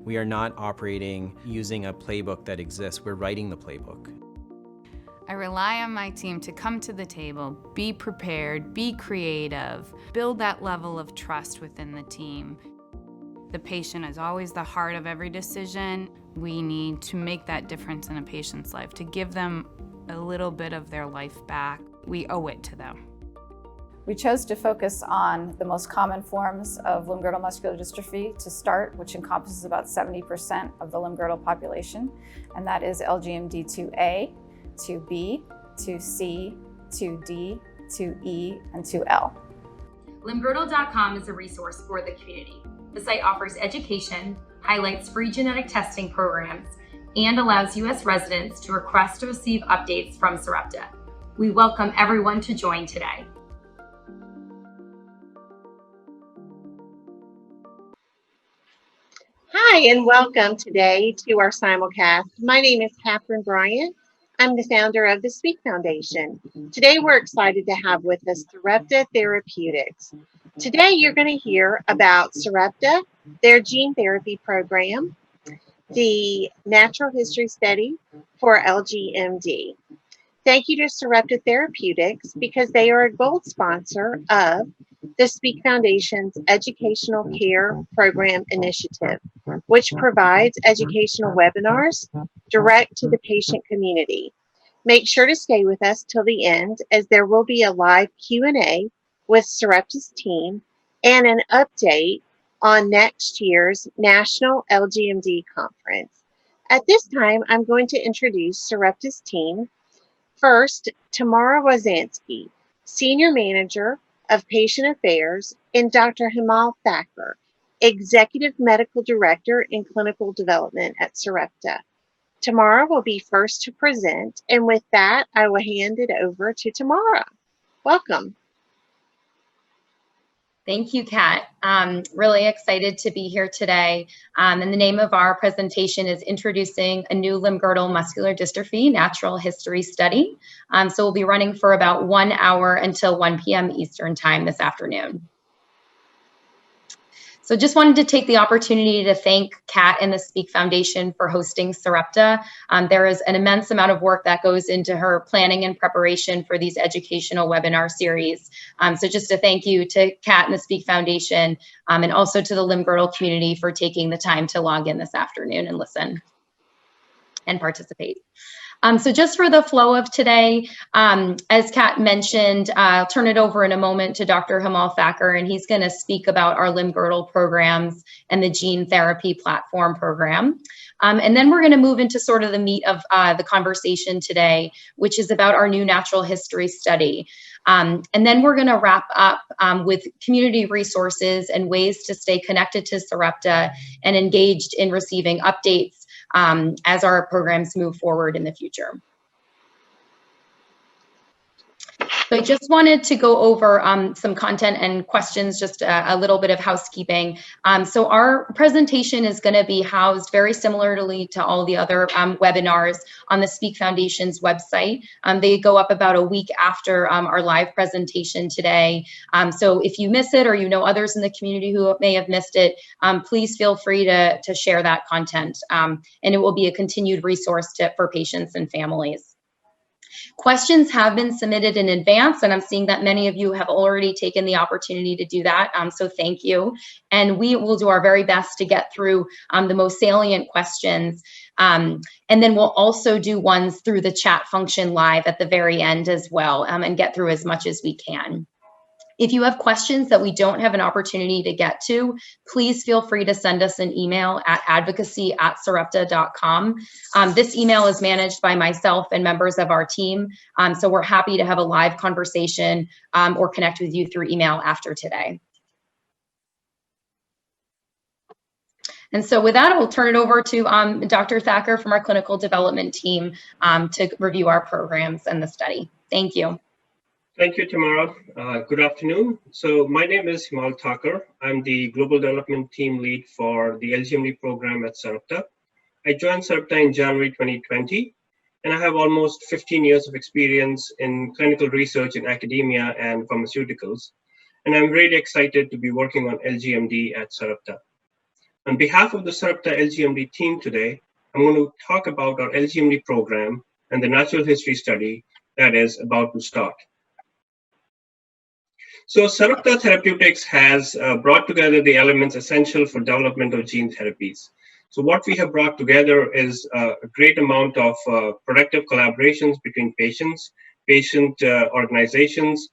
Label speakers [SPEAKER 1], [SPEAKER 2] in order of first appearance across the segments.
[SPEAKER 1] We are not operating using a playbook that exists. We're writing the playbook.
[SPEAKER 2] I rely on my team to come to the table, be prepared, be creative, build that level of trust within the team. The patient is always the heart of every decision. We need to make that difference in a patient's life, to give them a little bit of their life back. We owe it to them.
[SPEAKER 3] We chose to focus on the most common forms of limb-girdle muscular dystrophy to start, which encompasses about 70% of the limb-girdle population, and that is LGMD 2A, 2B, 2C, 2D, 2E, and 2L.
[SPEAKER 4] Limb-girdle.com is a resource for the community. The site offers education, highlights free genetic testing programs, and allows U.S. residents to request to receive updates from Sarepta. We welcome everyone to join today.
[SPEAKER 5] Hi, and welcome today to our simulcast. My name is Catherine Bryant. I'm the founder of the Speak Foundation. Today, we're excited to have with us Sarepta Therapeutics. Today, you're going to hear about Sarepta, their gene therapy program, the natural history study for LGMD. Thank you to Sarepta Therapeutics because they are a gold sponsor of the Speak Foundation's Educational Care Program Initiative, which provides educational webinars direct to the patient community. Make sure to stay with us till the end, as there will be a live Q&A with Sarepta's team and an update on next year's National LGMD Conference. At this time, I'm going to introduce Sarepta's team. First, Tamara Wazansky, Senior Manager of Patient Affairs, and Dr. Himal Thakur, Executive Medical Director in Clinical Development at Sarepta. Tamara will be first to present, and with that, I will hand it over to Tamara. Welcome.
[SPEAKER 4] Thank you, Kat. Really excited to be here today. And the name of our presentation is Introducing a New Limb-girdle Muscular Dystrophy Natural History Study. So we'll be running for about 1 hour until 1 p.m. Eastern Time this afternoon. So just wanted to take the opportunity to thank Kat and the Speak Foundation for hosting Sarepta. There is an immense amount of work that goes into her planning and preparation for these educational webinar series. So just a thank you to Kat and the Speak Foundation, and also to the limb-girdle community for taking the time to log in this afternoon and listen and participate. So just for the flow of today, as Kat mentioned, I'll turn it over in a moment to Dr. Himal Thakur, and he's going to speak about our limb-girdle programs and the gene therapy platform program. And then we're going to move into sort of the meat of the conversation today, which is about our new natural history study. And then we're going to wrap up with community resources and ways to stay connected to Sarepta and engaged in receiving updates as our programs move forward in the future. So I just wanted to go over some content and questions, just a little bit of housekeeping. So our presentation is going to be housed very similarly to all the other webinars on the Speak Foundation's website. They go up about a week after our live presentation today. So if you miss it, or you know others in the community who may have missed it, please feel free to share that content. And it will be a continued resource for patients and families. Questions have been submitted in advance, and I'm seeing that many of you have already taken the opportunity to do that, so thank you. And we will do our very best to get through the most salient questions. And then we'll also do ones through the chat function live at the very end as well, and get through as much as we can. If you have questions that we don't have an opportunity to get to, please feel free to send us an email at advocacy@sarepta.com. This email is managed by myself and members of our team, so we're happy to have a live conversation or connect with you through email after today. And so with that, I will turn it over to Dr. Thakur from our clinical development team to review our programs and the study. Thank you.
[SPEAKER 6] Thank you, Tamara. Good afternoon. So my name is Himal Thakur. I'm the Global Development Team Lead for the LGMD program at Sarepta. I joined Sarepta in January 2020, and I have almost 15 years of experience in clinical research in academia and pharmaceuticals. And I'm really excited to be working on LGMD at Sarepta. On behalf of the Sarepta LGMD team today, I'm going to talk about our LGMD program and the natural history study that is about to start. So Sarepta Therapeutics has brought together the elements essential for development of gene therapies. So what we have brought together is a great amount of productive collaborations between patients, patient organizations,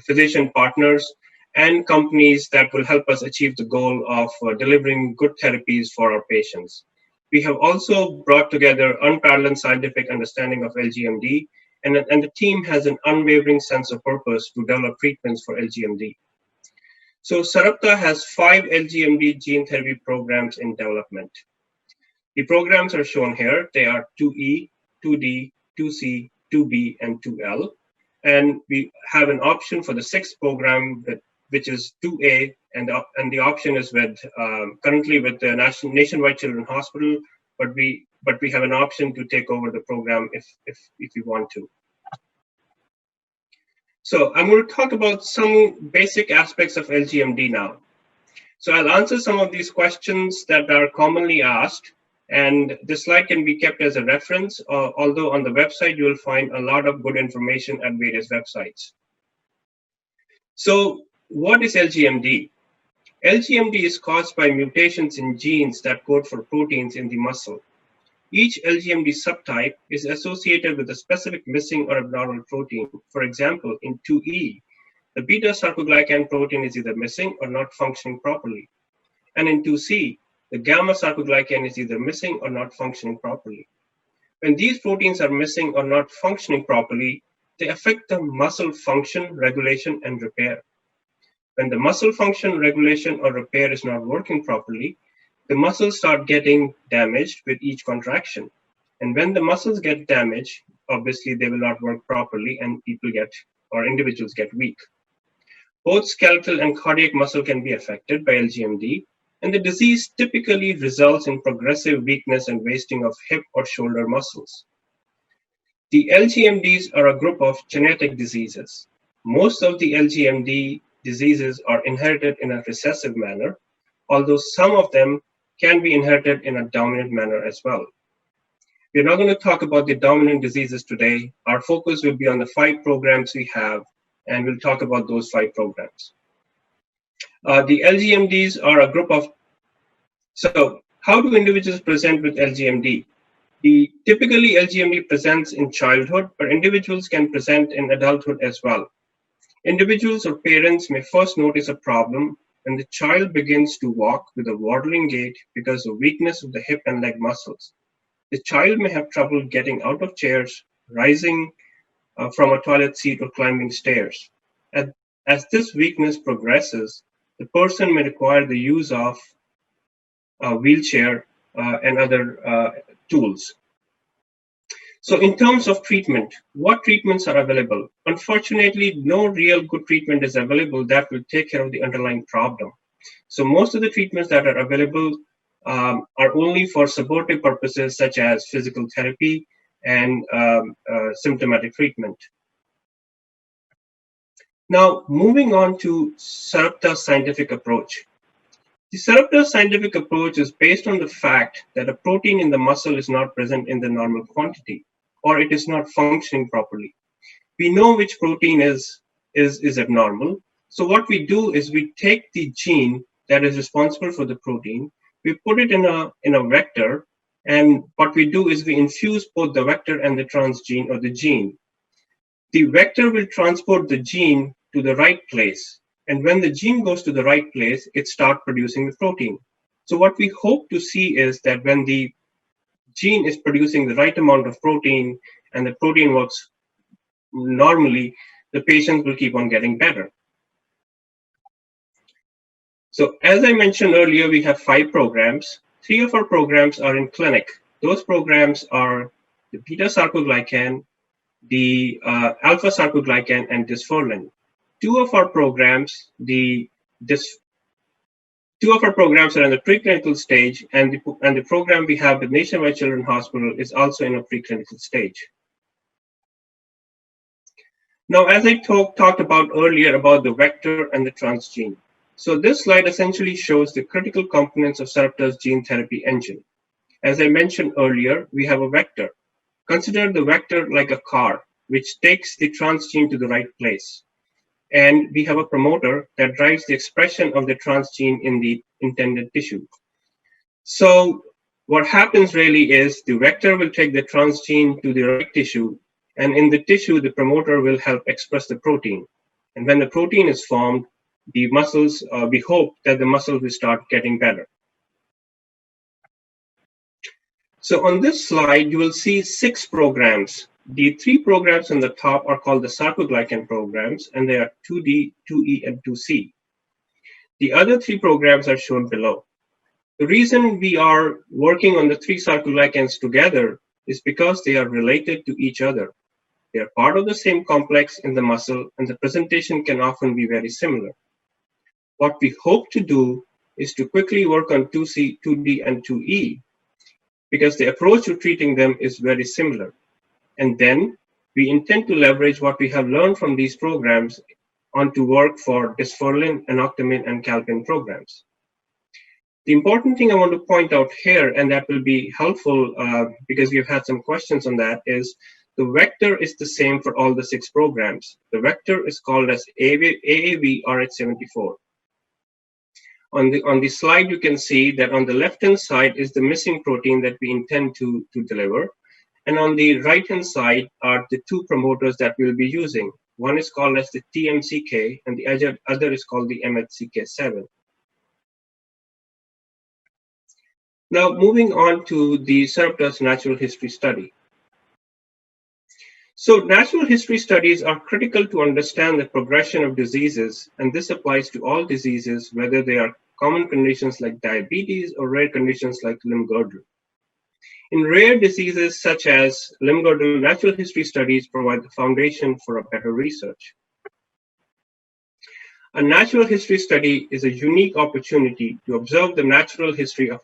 [SPEAKER 6] physician partners, and companies that will help us achieve the goal of delivering good therapies for our patients. We have also brought together unparalleled scientific understanding of LGMD, and the team has an unwavering sense of purpose to develop treatments for LGMD. So Sarepta has 5 LGMD gene therapy programs in development. The programs are shown here. They are 2E, 2D, 2C, 2B, and 2L. And we have an option for the 6th program, which is 2A, and the option is with currently with the Nationwide Children's Hospital, but we have an option to take over the program if you want to. So I'm going to talk about some basic aspects of LGMD now. So I'll answer some of these questions that are commonly asked, and this slide can be kept as a reference, although on the website you will find a lot of good information at various websites. So what is LGMD? LGMD is caused by mutations in genes that code for proteins in the muscle. Each LGMD subtype is associated with a specific missing or abnormal protein. For example, in 2E, the beta-sarcoglycan protein is either missing or not functioning properly. And in 2C, the gamma-sarcoglycan is either missing or not functioning properly. When these proteins are missing or not functioning properly, they affect the muscle function, regulation, and repair. When the muscle function, regulation, or repair is not working properly, the muscles start getting damaged with each contraction. And when the muscles get damaged, obviously they will not work properly and individuals get weak. Both skeletal and cardiac muscle can be affected by LGMD, and the disease typically results in progressive weakness and wasting of hip or shoulder muscles. The LGMDs are a group of genetic diseases. Most of the LGMD diseases are inherited in a recessive manner, although some of them can be inherited in a dominant manner as well. We're not going to talk about the dominant diseases today. Our focus will be on the 5 programs we have, and we'll talk about those 5 programs. The LGMDs are a group of, so how do individuals present with LGMD? Typically LGMD presents in childhood, but individuals can present in adulthood as well. Individuals or parents may first notice a problem when the child begins to walk with a waddling gait because of weakness of the hip and leg muscles. The child may have trouble getting out of chairs, rising from a toilet seat, or climbing stairs. As this weakness progresses, the person may require the use of a wheelchair and other tools. So in terms of treatment, what treatments are available? Unfortunately, no real good treatment is available that will take care of the underlying problem. So most of the treatments that are available are only for supportive purposes, such as physical therapy and symptomatic treatment. Now, moving on to Sarepta's scientific approach. The Sarepta scientific approach is based on the fact that a protein in the muscle is not present in the normal quantity, or it is not functioning properly. We know which protein is abnormal. So what we do is we take the gene that is responsible for the protein, we put it in a vector, and what we do is we infuse both the vector and the transgene or the gene. The vector will transport the gene to the right place. And when the gene goes to the right place, it starts producing the protein. So what we hope to see is that when the gene is producing the right amount of protein and the protein works normally, the patient will keep on getting better. So as I mentioned earlier, we have 5 programs. 3 of our programs are in clinic. Those programs are the beta-sarcoglycan, the alpha-sarcoglycan, and dysferlin. 2 of our programs are in the preclinical stage, and the program we have with Nationwide Children's Hospital is also in a preclinical stage. Now, as I talked about earlier about the vector and the transgene, So this slide essentially shows the critical components of Sarepta's gene therapy engine. As I mentioned earlier, we have a vector. Consider the vector like a car, which takes the transgene to the right place. And we have a promoter that drives the expression of the transgene in the intended tissue. So what happens really is the vector will take the transgene to the right tissue, and in the tissue, the promoter will help express the protein. And when the protein is formed, the muscles, we hope that the muscles will start getting better. So on this slide, you will see 6 programs. The 3 programs on the top are called the sarcoglycan programs, and they are 2D, 2E, and 2C. The other 3 programs are shown below. The reason we are working on the 3 sarcoglycans together is because they are related to each other. They are part of the same complex in the muscle, and the presentation can often be very similar. What we hope to do is to quickly work on 2C, 2D, and 2E, because the approach to treating them is very similar. And then we intend to leverage what we have learned from these programs onto work for dysferlin, anoctomin, and calpain programs. The important thing I want to point out here, and that will be helpful because we've had some questions on that, is the vector is the same for all the 6 programs. The vector is called as AAV-RH74. On the slide, you can see that on the left-hand side is the missing protein that we intend to deliver. And on the right-hand side are the 2 promoters that we'll be using. One is called as the TMCK, and the other is called the MHCK7. Now, moving on to the Sarepta's natural history study. So natural history studies are critical to understand the progression of diseases, and this applies to all diseases, whether they are common conditions like diabetes or rare conditions like limb-girdle. In rare diseases such as limb-girdle, natural history studies provide the foundation for a better research. A natural history study is a unique opportunity to observe the natural history of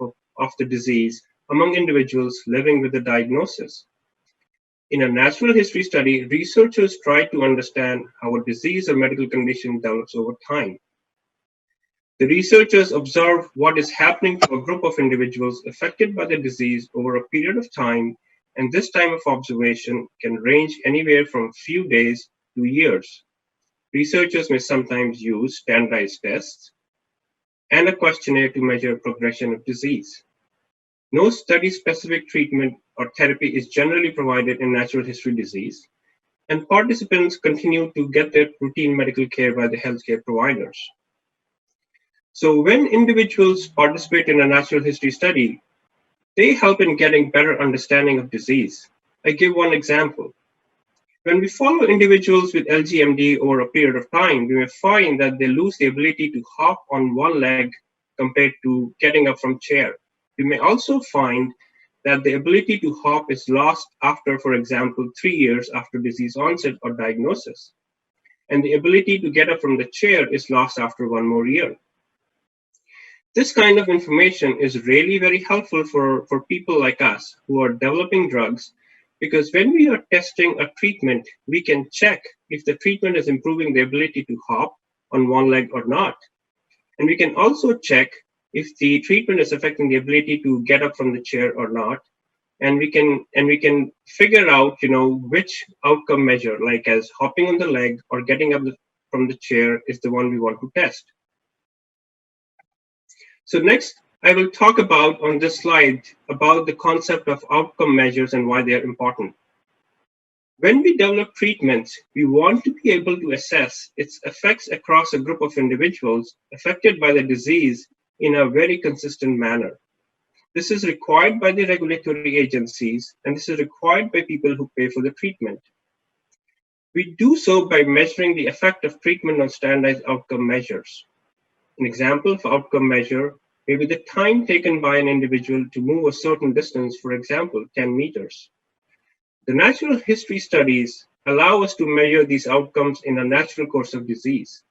[SPEAKER 6] the disease among individuals living with the diagnosis. In a natural history study, researchers try to understand how a disease or medical condition develops over time. The researchers observe what is happening to a group of individuals affected by the disease over a period of time, and this time of observation can range anywhere from few days to years. Researchers may sometimes use standardized tests and a questionnaire to measure progression of disease. No study-specific treatment or therapy is generally provided in natural history disease, and participants continue to get their routine medical care by the healthcare providers. So when individuals participate in a natural history study, they help in getting better understanding of disease. I give one example. When we follow individuals with LGMD over a period of time, we may find that they lose the ability to hop on one leg compared to getting up from chair. We may also find that the ability to hop is lost after, for example, 3 years after disease onset or diagnosis. And the ability to get up from the chair is lost after 1 more year. This kind of information is really very helpful for people like us who are developing drugs, because when we are testing a treatment, we can check if the treatment is improving the ability to hop on one leg or not. And we can also check if the treatment is affecting the ability to get up from the chair or not. And we can figure out, which outcome measure, like as hopping on the leg or getting up from the chair, is the one we want to test. So next, I will talk about on this slide about the concept of outcome measures and why they are important. When we develop treatments, we want to be able to assess its effects across a group of individuals affected by the disease in a very consistent manner. This is required by the regulatory agencies, and this is required by people who pay for the treatment. We do so by measuring the effect of treatment on standardized outcome measures. An example of outcome measure may be the time taken by an individual to move a certain distance, for example, 10 meters. The natural history studies allow us to measure these outcomes in a natural course of disease.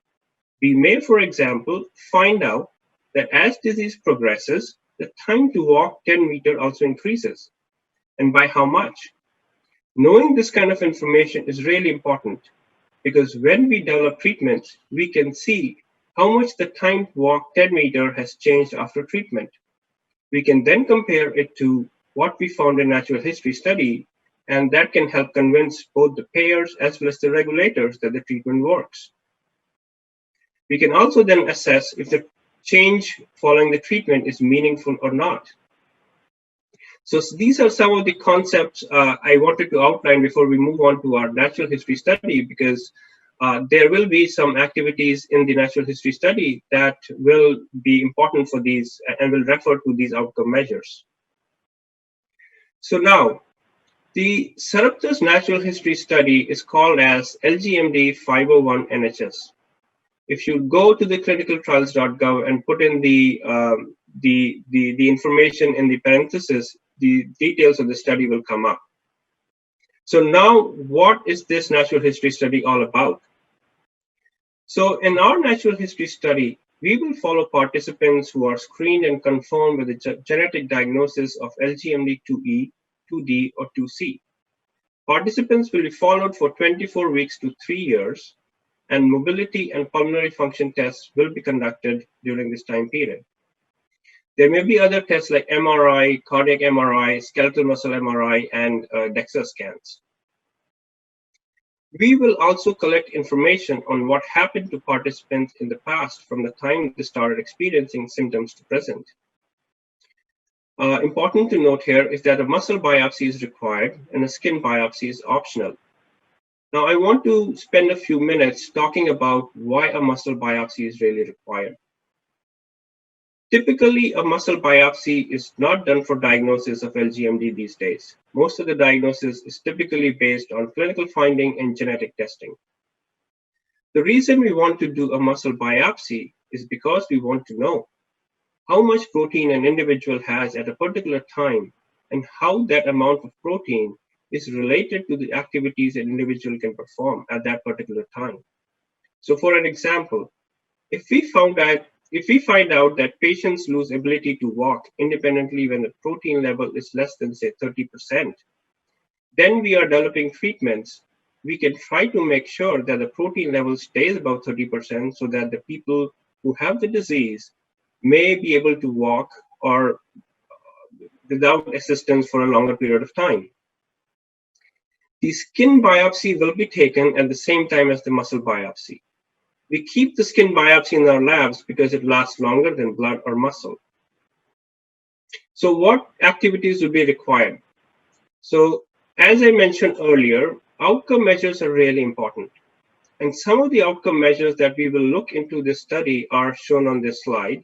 [SPEAKER 6] We may, for example, find out that as disease progresses, the time to walk 10 meters also increases. And by how much? Knowing this kind of information is really important, because when we develop treatments, we can see how much the time to walk 10 meters has changed after treatment. We can then compare it to what we found in natural history study, and that can help convince both the payers as well as the regulators that the treatment works. We can also then assess if the change following the treatment is meaningful or not. So these are some of the concepts I wanted to outline before we move on to our natural history study, because there will be some activities in the natural history study that will be important for these and will refer to these outcome measures. So now, the Sarepta's natural history study is called as LGMD 501 NHS. If you go to the clinicaltrials.gov and put in the information in the parenthesis, the details of the study will come up. So now, what is this natural history study all about? So in our natural history study, we will follow participants who are screened and confirmed with a genetic diagnosis of LGMD2E, 2D, or 2C. Participants will be followed for 24 weeks to 3 years, and mobility and pulmonary function tests will be conducted during this time period. There may be other tests like MRI, cardiac MRI, skeletal muscle MRI, and DEXA scans. We will also collect information on what happened to participants in the past from the time they started experiencing symptoms to present. Important to note here is that a muscle biopsy is required and a skin biopsy is optional. Now, I want to spend a few minutes talking about why a muscle biopsy is really required. Typically, a muscle biopsy is not done for diagnosis of LGMD these days. Most of the diagnosis is typically based on clinical finding and genetic testing. The reason we want to do a muscle biopsy is because we want to know how much protein an individual has at a particular time and how that amount of protein is related to the activities an individual can perform at that particular time. So for an example, if we find out that patients lose ability to walk independently when the protein level is less than, say, 30%, then we are developing treatments. We can try to make sure that the protein level stays above 30% so that the people who have the disease may be able to walk or without assistance for a longer period of time. The skin biopsy will be taken at the same time as the muscle biopsy. We keep the skin biopsy in our labs because it lasts longer than blood or muscle. So what activities will be required? So as I mentioned earlier, outcome measures are really important. And some of the outcome measures that we will look into this study are shown on this slide.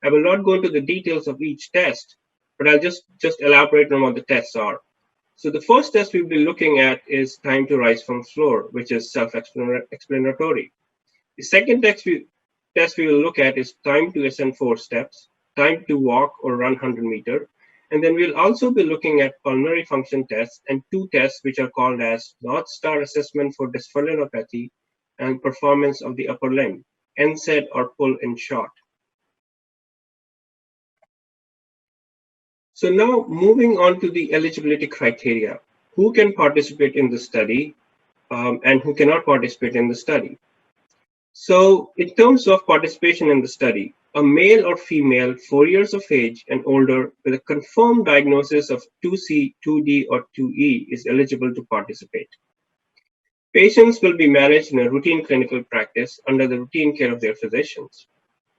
[SPEAKER 6] I will not go into the details of each test, but I'll just elaborate on what the tests are. So the first test we'll be looking at is time to rise from floor, which is self-explanatory. The second test we will look at is time to ascend 4 steps, time to walk or run 100 meters, and then we'll also be looking at pulmonary function tests and 2 tests which are called as North Star Assessment for Dysferlinopathy and Performance of the Upper Limb, NSAID or PUL in short. So now moving on to the eligibility criteria. Who can participate in the study and who cannot participate in the study? So in terms of participation in the study, a male or female 4 years of age and older with a confirmed diagnosis of 2C, 2D, or 2E is eligible to participate. Patients will be managed in a routine clinical practice under the routine care of their physicians.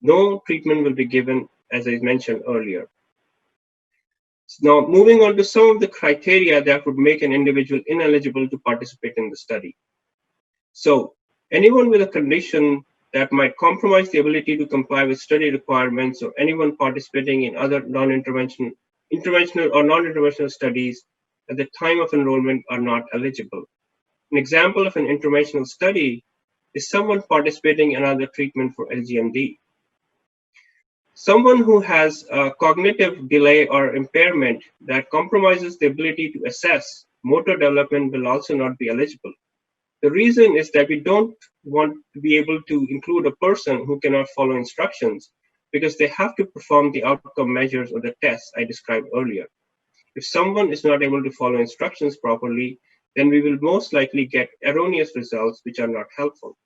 [SPEAKER 6] No treatment will be given, as I mentioned earlier. Now, moving on to some of the criteria that would make an individual ineligible to participate in the study. So, anyone with a condition that might compromise the ability to comply with study requirements, or anyone participating in other interventional or non-interventional studies at the time of enrollment are not eligible. An example of an interventional study is someone participating in another treatment for LGMD. Someone who has a cognitive delay or impairment that compromises the ability to assess motor development will also not be eligible. The reason is that we don't want to be able to include a person who cannot follow instructions because they have to perform the outcome measures or the tests I described earlier. If someone is not able to follow instructions properly, then we will most likely get erroneous results which are not helpful.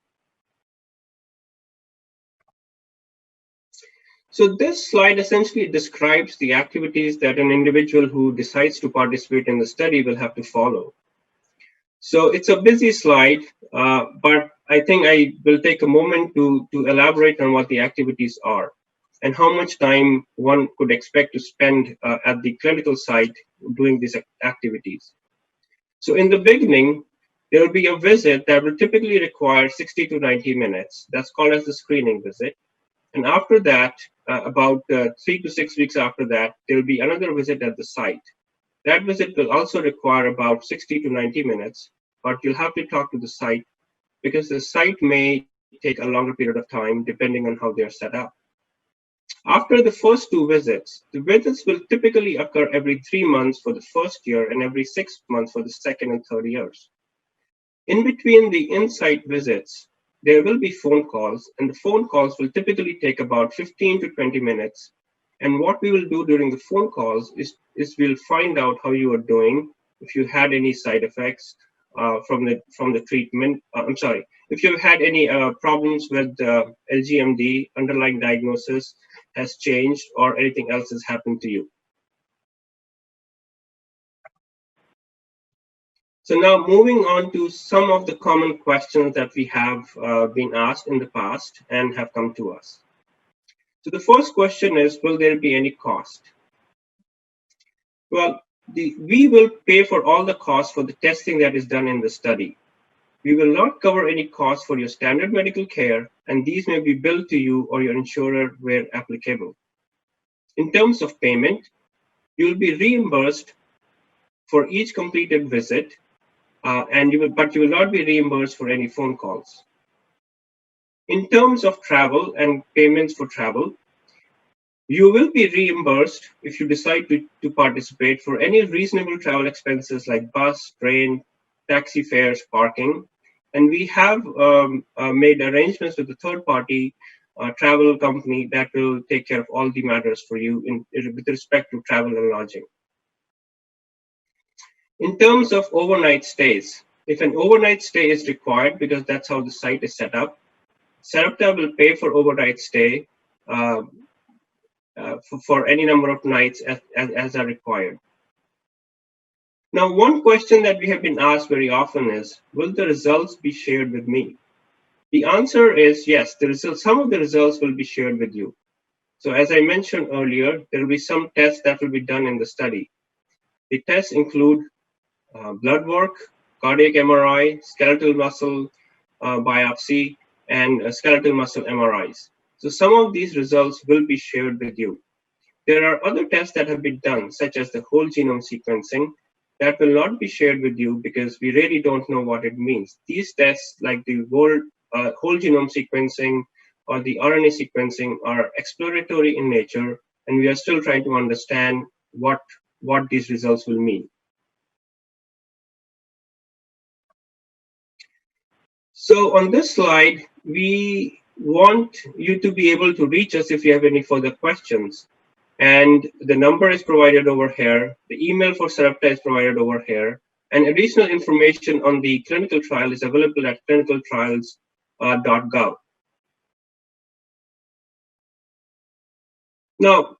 [SPEAKER 6] So this slide essentially describes the activities that an individual who decides to participate in the study will have to follow. So it's a busy slide, but I think I will take a moment to elaborate on what the activities are and how much time one could expect to spend at the clinical site doing these activities. So in the beginning, there will be a visit that will typically require 60 to 90 minutes. That's called as the screening visit. And after that, about 3 to 6 weeks after that, there will be another visit at the site. That visit will also require about 60 to 90 minutes, but you'll have to talk to the site because the site may take a longer period of time depending on how they're set up. After the first two visits, the visits will typically occur every 3 months for the first year and every 6 months for the second and third years. In between the in-site visits, there will be phone calls, and the phone calls will typically take about 15 to 20 minutes. And what we will do during the phone calls is we'll find out how you are doing, if you had any side effects from the treatment. If you've had any problems with LGMD, underlying diagnosis has changed, or anything else has happened to you. So now moving on to some of the common questions that we have been asked in the past and have come to us. So the first question is, will there be any cost? Well, we will pay for all the costs for the testing that is done in the study. We will not cover any costs for your standard medical care, and these may be billed to you or your insurer where applicable. In terms of payment, you will be reimbursed for each completed visit, but you will not be reimbursed for any phone calls. In terms of travel and payments for travel, you will be reimbursed if you decide to participate for any reasonable travel expenses like bus, train, taxi fares, parking. And we have made arrangements with a third-party travel company that will take care of all the matters for you with respect to travel and lodging. In terms of overnight stays, if an overnight stay is required, because that's how the site is set up, Sarepta will pay for overnight stay for any number of nights as are required. Now, one question that we have been asked very often is, will the results be shared with me? The answer is yes, some of the results will be shared with you. So as I mentioned earlier, there will be some tests that will be done in the study. The tests include blood work, cardiac MRI, skeletal muscle biopsy, and skeletal muscle MRIs. So some of these results will be shared with you. There are other tests that have been done, such as the whole genome sequencing, that will not be shared with you because we really don't know what it means. These tests, like the whole genome sequencing or the RNA sequencing, are exploratory in nature, and we are still trying to understand what these results will mean. So on this slide, we want you to be able to reach us if you have any further questions. And the number is provided over here. The email for Sarepta is provided over here. And additional information on the clinical trial is available at clinicaltrials.gov. Now,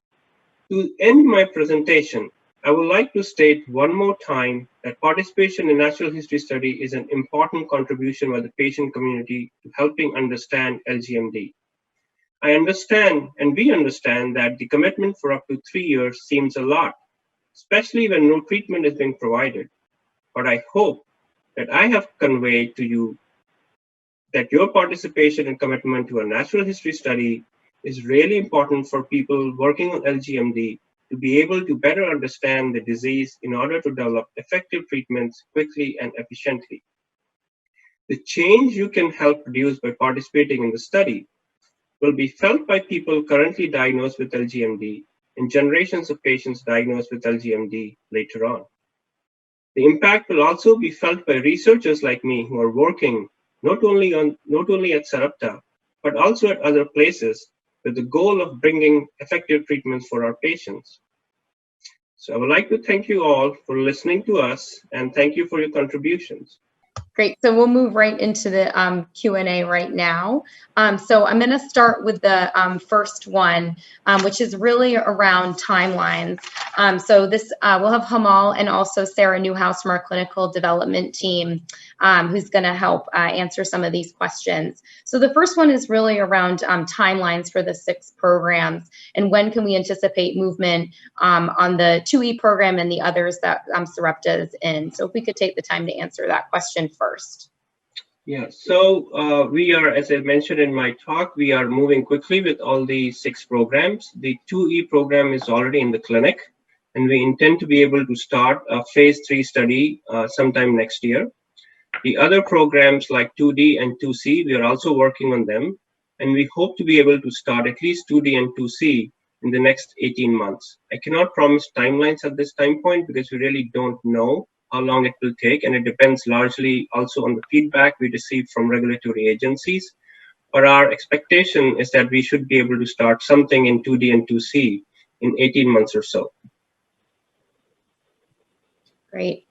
[SPEAKER 6] to end my presentation, I would like to state one more time that participation in natural history study is an important contribution by the patient community to helping understand LGMD. I understand, and we understand, that the commitment for up to 3 years seems a lot, especially when no treatment is being provided. But I hope that I have conveyed to you that your participation and commitment to a natural history study is really important for people working on LGMD to be able to better understand the disease in order to develop effective treatments quickly and efficiently. The change you can help produce by participating in the study will be felt by people currently diagnosed with LGMD and generations of patients diagnosed with LGMD later on. The impact will also be felt by researchers like me who are working not only at Sarepta, but also at other places with the goal of bringing effective treatments for our patients. So I would like to thank you all for listening to us, and thank you for your contributions.
[SPEAKER 4] Great. So we'll move right into the Q&A right now. So I'm going to start with the first one, which is really around timelines. So this we'll have Hamal and also Sarah Newhouse from our clinical development team, who's going to help answer some of these questions. So the first one is really around timelines for the 6 programs, and when can we anticipate movement on the 2E program and the others that Sarepta is in. So if we could take the time to answer that question first.
[SPEAKER 6] Yeah, so we are, as I mentioned in my talk, we are moving quickly with all the 6 programs. The 2E program is already in the clinic, and we intend to be able to start a phase 3 study sometime next year. The other programs like 2D and 2C, we are also working on them, and we hope to be able to start at least 2D and 2C in the next 18 months. I cannot promise timelines at this time point because we really don't know how long it will take, and it depends largely also on the feedback we receive from regulatory agencies. But our expectation is that we should be able to start something in 2D and 2C in 18 months or so.
[SPEAKER 4] Great.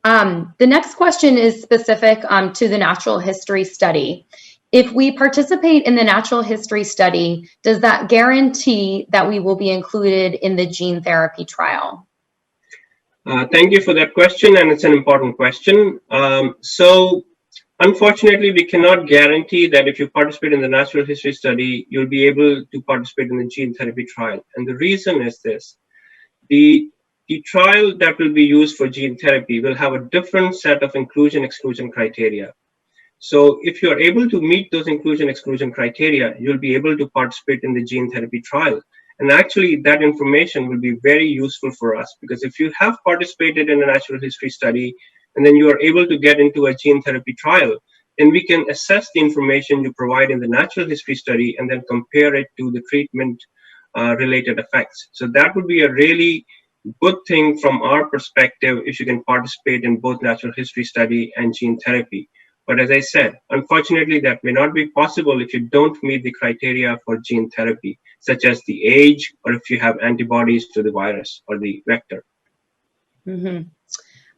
[SPEAKER 4] The next question is specific to the natural history study. If we participate in the natural history study, does that guarantee that we will be included in the gene therapy trial?
[SPEAKER 6] Thank you for that question, and it's an important question. So unfortunately, we cannot guarantee that if you participate in the natural history study, you'll be able to participate in the gene therapy trial. And the reason is this: the trial that will be used for gene therapy will have a different set of inclusion-exclusion criteria. So if you're able to meet those inclusion-exclusion criteria, you'll be able to participate in the gene therapy trial. And actually, that information will be very useful for us, because if you have participated in a natural history study and then you are able to get into a gene therapy trial, then we can assess the information you provide in the natural history study and then compare it to the treatment related effects. So that would be a really good thing from our perspective if you can participate in both natural history study and gene therapy. But as I said, unfortunately, that may not be possible if you don't meet the criteria for gene therapy, such as the age, or if you have antibodies to the virus or the vector.
[SPEAKER 4] Mm-hmm.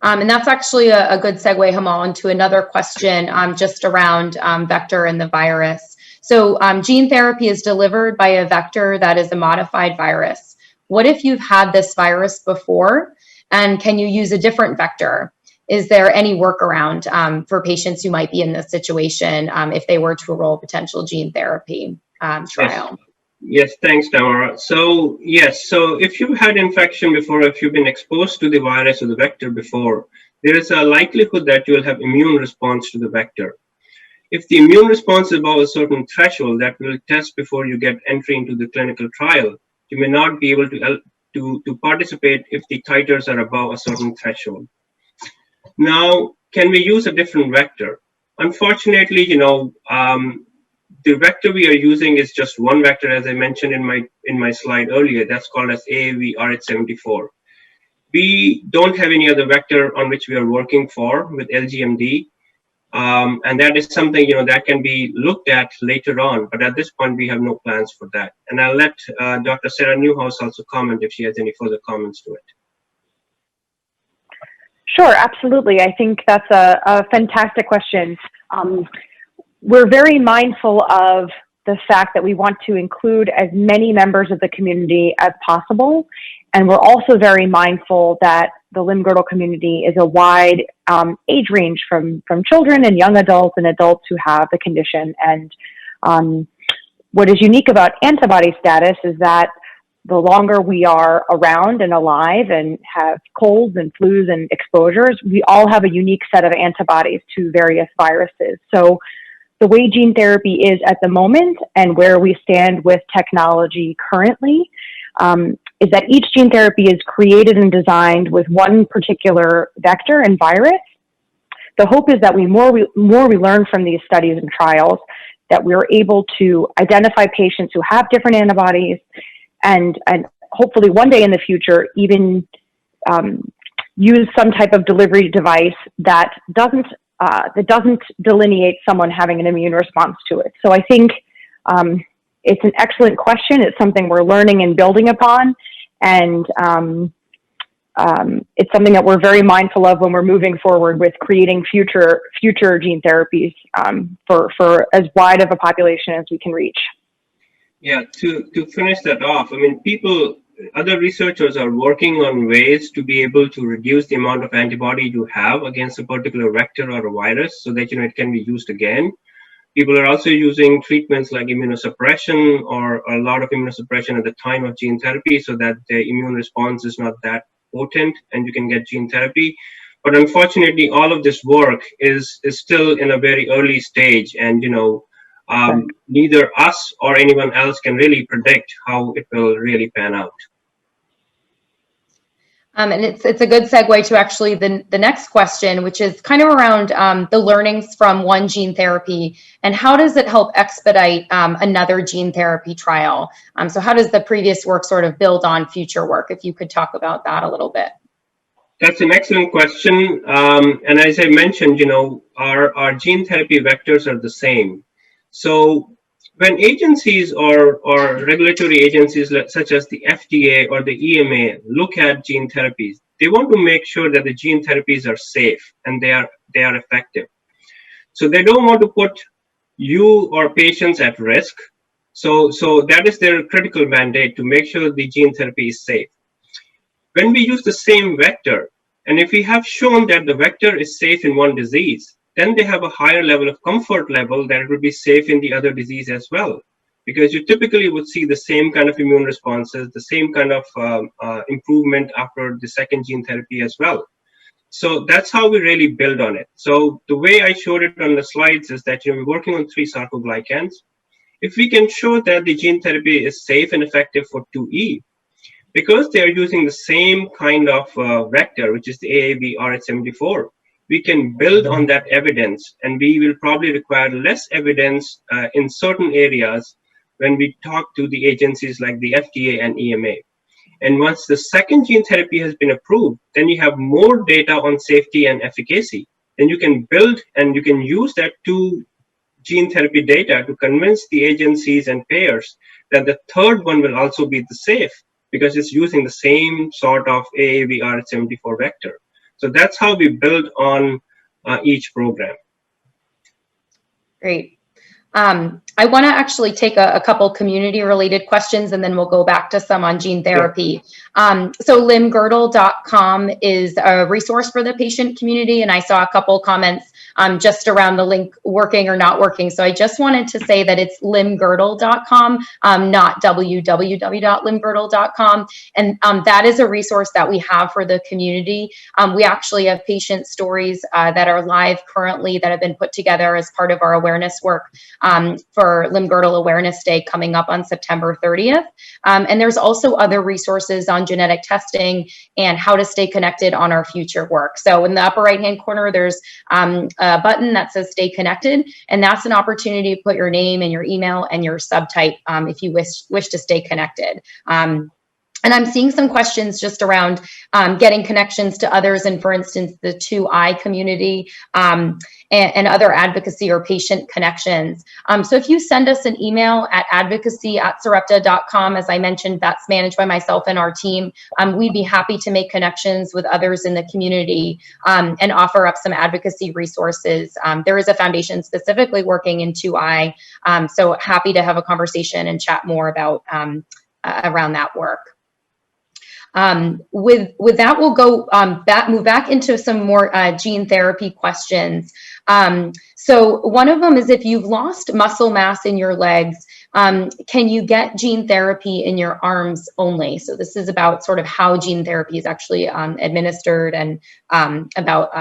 [SPEAKER 4] And that's actually a good segue, Hamal, into another question just around vector and the virus. So gene therapy is delivered by a vector that is a modified virus. What if you've had this virus before, and can you use a different vector? Is there any workaround for patients who might be in this situation if they were to enroll potential gene therapy trial?
[SPEAKER 6] Yes, thanks, Tamara. So yes, so if you've had infection before, if you've been exposed to the virus or the vector before, there is a likelihood that you'll have immune response to the vector. If the immune response is above a certain threshold that will test before you get entry into the clinical trial, you may not be able to participate if the titers are above a certain threshold. Now, can we use a different vector? Unfortunately, the vector we are using is just one vector, as I mentioned in my slide earlier. That's called as AAV RH74. We don't have any other vector on which we are working for with LGMD, and that is something that can be looked at later on. But at this point, we have no plans for that. And I'll let Dr. Sarah Newhouse also comment if she has any further comments to it.
[SPEAKER 7] Sure, absolutely. I think that's a fantastic question. We're very mindful of the fact that we want to include as many members of the community as possible. And we're also very mindful that the limb-girdle community is a wide age range from children and young adults and adults who have the condition. And what is unique about antibody status is that the longer we are around and alive and have colds and flus and exposures, we all have a unique set of antibodies to various viruses. So the way gene therapy is at the moment and where we stand with technology currently is that each gene therapy is created and designed with one particular vector and virus. The hope is that more we learn from these studies and trials, that we're able to identify patients who have different antibodies, and hopefully one day in the future, even use some type of delivery device that doesn't delineate someone having an immune response to it. So I think it's an excellent question. It's something we're learning and building upon, and it's something that we're very mindful of when we're moving forward with creating future gene therapies for as wide of a population as we can reach.
[SPEAKER 6] Yeah, to finish that off, I mean, other researchers are working on ways to be able to reduce the amount of antibody you have against a particular vector or a virus so that, it can be used again. People are also using treatments like immunosuppression or a lot of immunosuppression at the time of gene therapy so that the immune response is not that potent and you can get gene therapy. But unfortunately, all of this work is still in a very early stage, and neither us or anyone else can really predict how it will really pan out.
[SPEAKER 4] And it's a good segue to actually the next question, which is kind of around the learnings from one gene therapy and how does it help expedite another gene therapy trial? So how does the previous work sort of build on future work? If you could talk about that a little bit.
[SPEAKER 6] That's an excellent question. And as I mentioned, our gene therapy vectors are the same. So when agencies or regulatory agencies such as the FDA or the EMA look at gene therapies, they want to make sure that the gene therapies are safe and they are effective. So they don't want to put you or patients at risk. So that is their critical mandate, to make sure the gene therapy is safe. When we use the same vector, and if we have shown that the vector is safe in one disease, then they have a higher level of comfort level that it will be safe in the other disease as well. Because you typically would see the same kind of immune responses, the same kind of improvement after the second gene therapy as well. So that's how we really build on it. So the way I showed it on the slides is that we're working on 3 sarcoglycans. If we can show that the gene therapy is safe and effective for 2E, because they are using the same kind of vector, which is the AAV-rh74, we can build on that evidence, and we will probably require less evidence in certain areas when we talk to the agencies like the FDA and EMA. And once the second gene therapy has been approved, then you have more data on safety and efficacy. Then you can build and you can use that 2 gene therapy data to convince the agencies and payers that the third one will also be the safe, because it's using the same sort of AAV-rh74 vector. So that's how we build on each program.
[SPEAKER 4] Great. I want to actually take a couple community-related questions, and then we'll go back to some on gene therapy. So Limb-girdle.com is a resource for the patient community, and I saw a couple comments just around the link working or not working. So I just wanted to say that it's Limb-girdle.com, not www.limb-girdle.com. And that is a resource that we have for the community. We actually have patient stories that are live currently that have been put together as part of our awareness work for Limb-girdle Awareness Day coming up on September 30th. And there's also other resources on genetic testing and how to stay connected on our future work. So in the upper right-hand corner, there's a button that says Stay Connected, and that's an opportunity to put your name and your email and your subtype if you wish to stay connected. And I'm seeing some questions just around getting connections to others, and for instance, the 2I community and other advocacy or patient connections. So if you send us an email at advocacy@sarepta.com, as I mentioned, that's managed by myself and our team, we'd be happy to make connections with others in the community and offer up some advocacy resources. There is a foundation specifically working in 2I, so happy to have a conversation and chat more about around that work. With that, we'll go move back into some more gene therapy questions. So one of them is, if you've lost muscle mass in your legs, can you get gene therapy in your arms only? So this is about sort of how gene therapy is actually administered, and about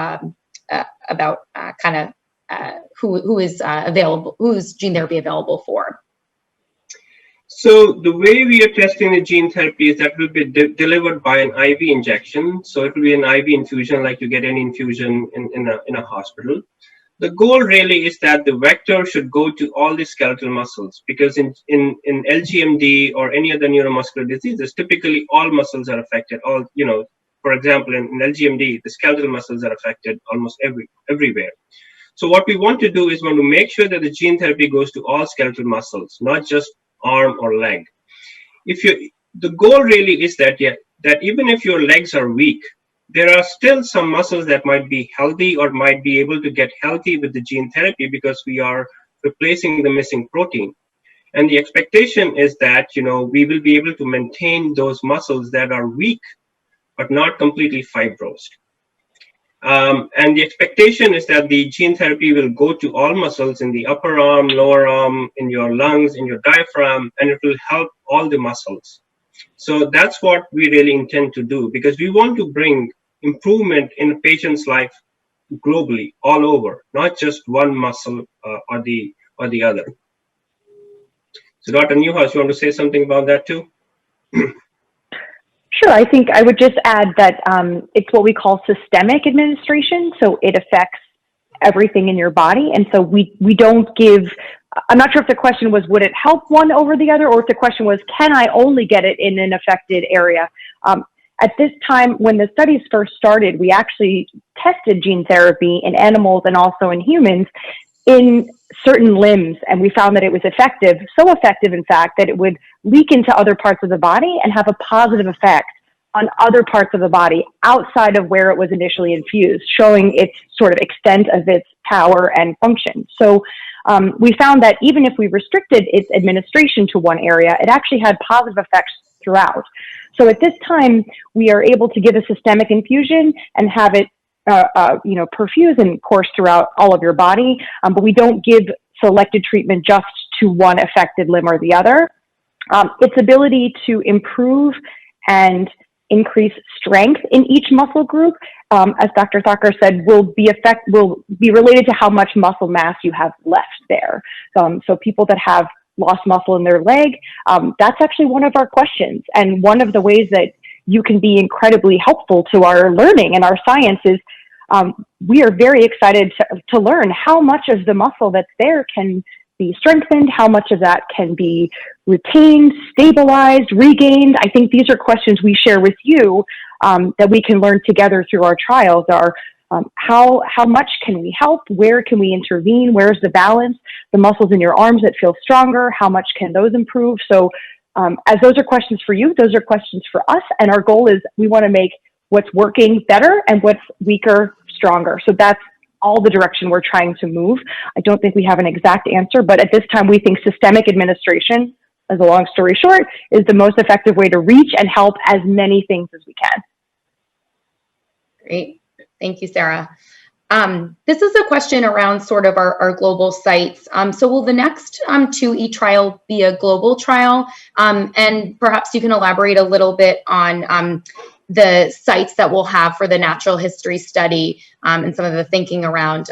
[SPEAKER 4] kind of who is available, who is gene therapy available for.
[SPEAKER 6] So the way we are testing the gene therapy is that will be delivered by an IV injection. So it will be an IV infusion, like you get any infusion in a hospital. The goal really is that the vector should go to all the skeletal muscles, because in LGMD or any other neuromuscular diseases, typically all muscles are affected. All, for example, in LGMD, the skeletal muscles are affected almost everywhere. So what we want to do is want to make sure that the gene therapy goes to all skeletal muscles, not just arm or leg. The goal really is that that even if your legs are weak, there are still some muscles that might be healthy or might be able to get healthy with the gene therapy because we are replacing the missing protein. And the expectation is that, we will be able to maintain those muscles that are weak, but not completely fibrosed. And the expectation is that the gene therapy will go to all muscles in the upper arm, lower arm, in your lungs, in your diaphragm, and it will help all the muscles. So that's what we really intend to do, because we want to bring improvement in a patient's life globally, all over, not just one muscle or the other. So Dr. Newhouse, you want to say something about that too?
[SPEAKER 7] Sure, I think I would just add that it's what we call systemic administration. So it affects everything in your body. And so we don't give, I'm not sure if the question was, would it help one over the other? Or if the question was, can I only get it in an affected area? At this time, when the studies first started, we actually tested gene therapy in animals and also in humans in certain limbs, and we found that it was effective, so effective, in fact, that it would leak into other parts of the body and have a positive effect on other parts of the body outside of where it was initially infused, showing its sort of extent of its power and function. So we found that even if we restricted its administration to one area, it actually had positive effects throughout. So at this time, we are able to give a systemic infusion and have it perfuse and course throughout all of your body, but we don't give selected treatment just to one affected limb or the other. Its ability to improve and increase strength in each muscle group, as Dr. Thakur said, will be related to how much muscle mass you have left there. So people that have lost muscle in their leg, that's actually one of our questions. And one of the ways that you can be incredibly helpful to our learning and our science is we are very excited to learn how much of the muscle that's there can be strengthened, how much of that can be retained, stabilized, regained. I think these are questions we share with you that we can learn together through our trials are how much can we help? Where can we intervene? Where's the balance? The muscles in your arms that feel stronger, how much can those improve? So as those are questions for you, those are questions for us. And our goal is we want to make what's working better and what's weaker stronger. So that's all the direction we're trying to move. I don't think we have an exact answer, but at this time we think systemic administration, as a long story short, is the most effective way to reach and help as many things as we can.
[SPEAKER 4] Great. Thank you, Sarah. This is a question around sort of our global sites. So will the next 2E trial be a global trial? And perhaps you can elaborate a little bit on the sites that we'll have for the natural history study and some of the thinking around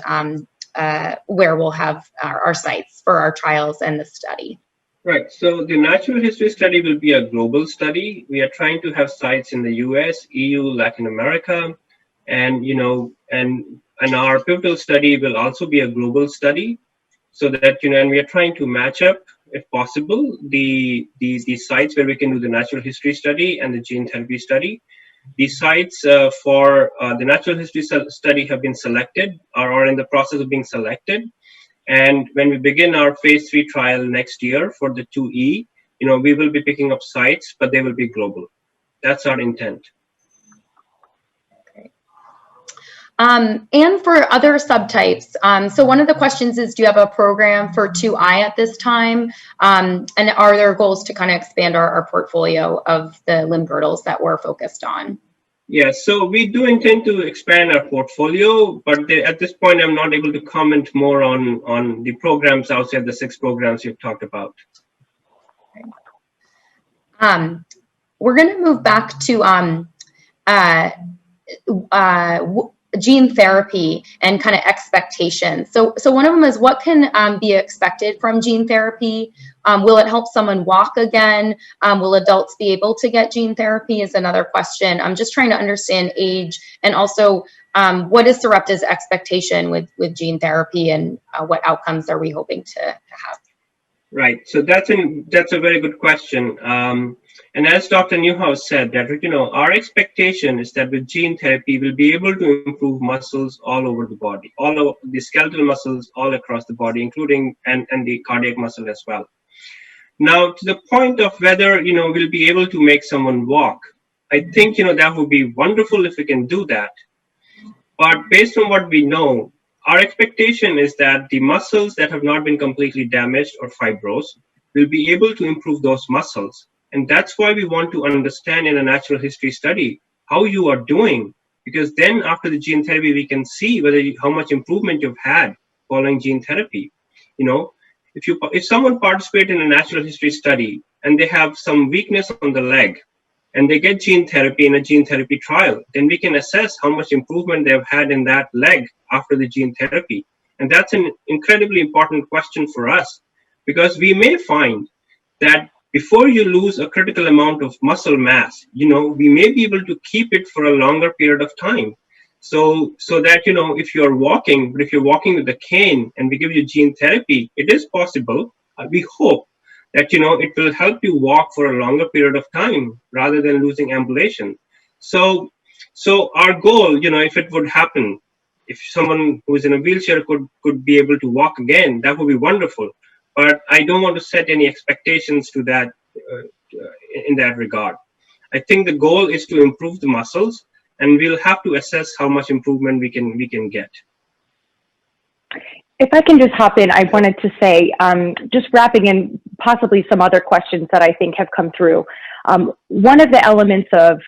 [SPEAKER 4] where we'll have our sites for our trials and the study.
[SPEAKER 6] Right. So the natural history study will be a global study. We are trying to have sites in the US, EU, Latin America, and and our pivotal study will also be a global study, so that and we are trying to match up, if possible, the sites where we can do the natural history study and the gene therapy study. The sites for the natural history study have been selected or are in the process of being selected. And when we begin our phase 3 trial next year for the 2E, we will be picking up sites, but they will be global. That's our intent.
[SPEAKER 4] And for other subtypes, so one of the questions is, do you have a program for 2I at this time? And are there goals to kind of expand our portfolio of the limb-girdles that we're focused on?
[SPEAKER 6] Yes, so we do intend to expand our portfolio, but at this point, I'm not able to comment more on the programs outside the 6 programs you've talked about.
[SPEAKER 4] We're going to move back to gene therapy and kind of expectations. So one of them is, what can be expected from gene therapy? Will it help someone walk again? Will adults be able to get gene therapy is another question. I'm just trying to understand age, and also what is Sarepta's expectation with gene therapy, and what outcomes are we hoping to have?
[SPEAKER 6] Right, so that's a very good question. And as Dr. Newhouse said, that our expectation is that with gene therapy, we'll be able to improve muscles all over the body, all over the skeletal muscles all across the body, including and the cardiac muscle as well. Now, to the point of whether we'll be able to make someone walk, I think, that would be wonderful if we can do that. But based on what we know, our expectation is that the muscles that have not been completely damaged or fibrosed will be able to improve those muscles. And that's why we want to understand in a natural history study how you are doing, because then after the gene therapy, we can see how much improvement you've had following gene therapy. If someone participates in a natural history study and they have some weakness on the leg, and they get gene therapy in a gene therapy trial, then we can assess how much improvement they've had in that leg after the gene therapy. And that's an incredibly important question for us, because we may find that before you lose a critical amount of muscle mass, we may be able to keep it for a longer period of time. So that, if you're walking, but if you're walking with a cane and we give you gene therapy, it is possible, we hope, that it will help you walk for a longer period of time rather than losing ambulation. So our goal, if it would happen, if someone who is in a wheelchair could be able to walk again, that would be wonderful. But I don't want to set any expectations to that in that regard. I think the goal is to improve the muscles, and we'll have to assess how much improvement we can get.
[SPEAKER 7] If I can just hop in, I wanted to say, just wrapping in possibly some other questions that I think have come through. One of the elements of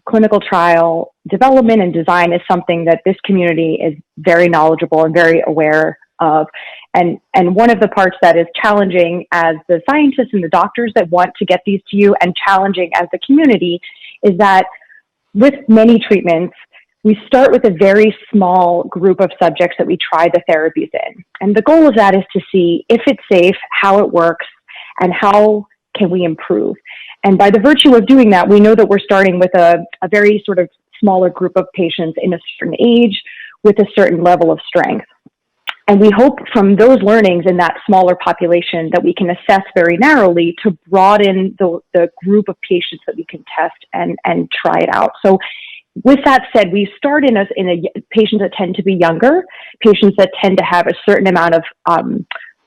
[SPEAKER 7] clinical trial development and design is something that this community is very knowledgeable and very aware of. And one of the parts that is challenging as the scientists and the doctors that want to get these to you, and challenging as the community, is that with many treatments, we start with a very small group of subjects that we try the therapies in. And the goal of that is to see if it's safe, how it works, and how can we improve. And by the virtue of doing that, we know that we're starting with a very sort of smaller group of patients in a certain age with a certain level of strength. And we hope from those learnings in that smaller population that we can assess very narrowly to broaden the group of patients that we can test and try it out. So with that said, we start in patients that tend to be younger, patients that tend to have a certain amount of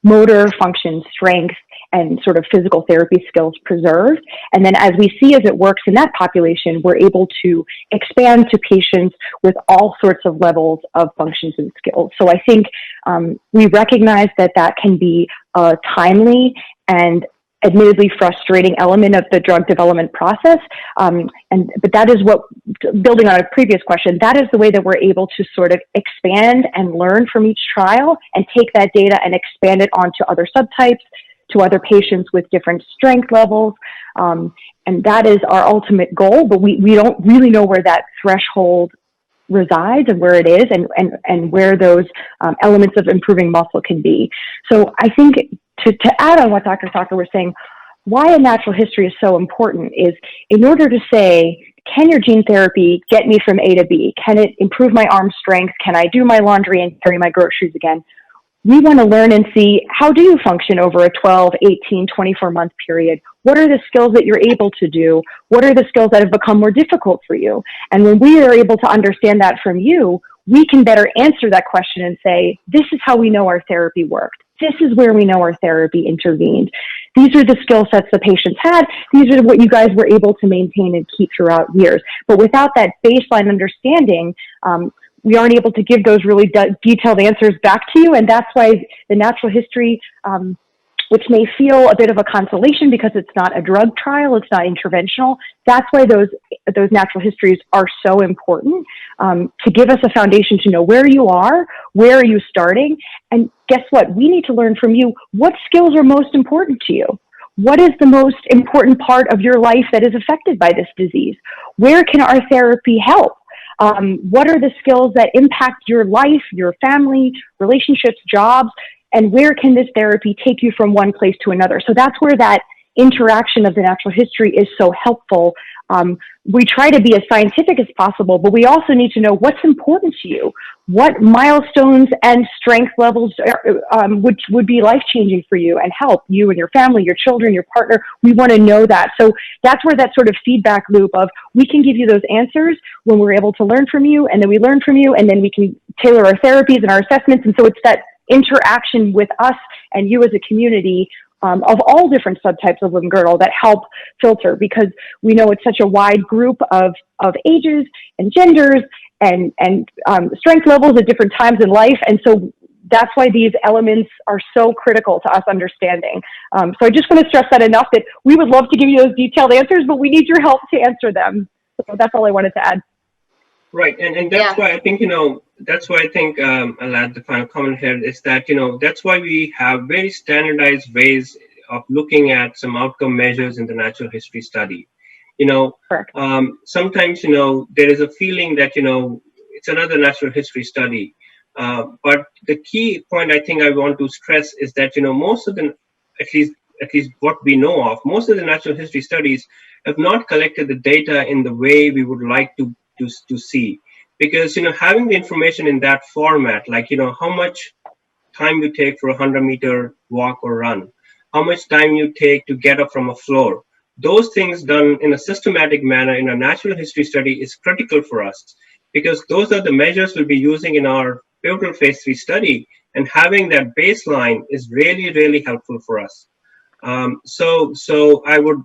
[SPEAKER 7] motor function, strength, and sort of physical therapy skills preserved. And then as we see as it works in that population, we're able to expand to patients with all sorts of levels of functions and skills. So I think we recognize that can be a timely and admittedly frustrating element of the drug development process. But that is what, building on a previous question, that is the way that we're able to sort of expand and learn from each trial and take that data and expand it onto other subtypes, to other patients with different strength levels. And that is our ultimate goal, but we don't really know where that threshold resides and where it is, and where those elements of improving muscle can be. So I think to add on what Dr. Thakur was saying, why a natural history is so important is, in order to say, can your gene therapy get me from A to B? Can it improve my arm strength? Can I do my laundry and carry my groceries again? We want to learn and see, how do you function over a 12, 18, 24-month period? What are the skills that you're able to do? What are the skills that have become more difficult for you? And when we are able to understand that from you, we can better answer that question and say, this is how we know our therapy worked. This is where we know our therapy intervened. These are the skill sets the patients had. These are what you guys were able to maintain and keep throughout years. But without that baseline understanding, we aren't able to give those really detailed answers back to you. And that's why the natural history, which may feel a bit of a consolation because it's not a drug trial, it's not interventional, that's why those natural histories are so important, to give us a foundation to know where you are, where are you starting, and guess what? We need to learn from you what skills are most important to you. What is the most important part of your life that is affected by this disease? Where can our therapy help? What are the skills that impact your life, your family, relationships, jobs, and where can this therapy take you from one place to another? So that's where that interaction of the natural history is so helpful. We try to be as scientific as possible, but we also need to know what's important to you. What milestones and strength levels would be life-changing for you and help you and your family, your children, your partner. We want to know that. So that's where that sort of feedback loop of, we can give you those answers when we're able to learn from you, and then we learn from you, and then we can tailor our therapies and our assessments. And so it's that interaction with us and you as a community of all different subtypes of limb-girdle that help filter, because we know it's such a wide group of ages and genders and strength levels at different times in life. And so that's why these elements are so critical to us understanding. So I just want to stress that enough, that we would love to give you those detailed answers, but we need your help to answer them. So that's all I wanted to add.
[SPEAKER 6] Right, and that's why I think, that's why I think I'll add the final comment here is that, that's why we have very standardized ways of looking at some outcome measures in the natural history study. Sometimes, there is a feeling that, it's another natural history study. But the key point I think I want to stress is that, most of the, at least what we know of, most of the natural history studies have not collected the data in the way we would like to see. Because, having the information in that format, like, how much time you take for a 100-meter walk or run, how much time you take to get up from a floor, those things done in a systematic manner in a natural history study is critical for us, because those are the measures we'll be using in our pivotal phase 3 study, and having that baseline is really, really helpful for us. So I would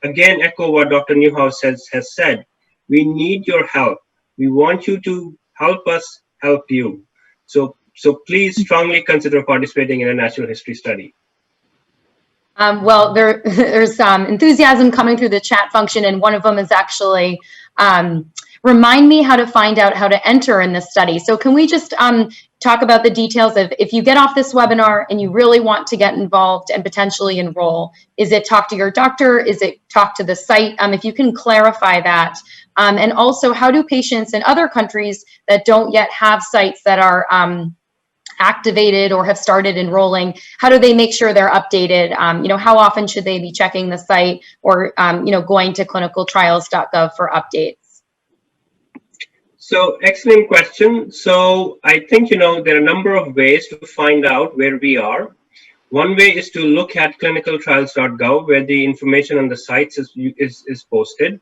[SPEAKER 6] again echo what Dr. Newhouse has said. We need your help. We want you to help us help you. So please strongly consider participating in a natural history study.
[SPEAKER 4] Well, there's enthusiasm coming through the chat function, and one of them is actually remind me how to find out how to enter in this study. So can we just talk about the details of, if you get off this webinar and you really want to get involved and potentially enroll, is it talk to your doctor? Is it talk to the site? If you can clarify that. And also, how do patients in other countries that don't yet have sites that are activated or have started enrolling, how do they make sure they're updated? How often should they be checking the site or, going to clinicaltrials.gov for updates?
[SPEAKER 6] So excellent question. So I think, there are a number of ways to find out where we are. One way is to look at clinicaltrials.gov, where the information on the sites is posted.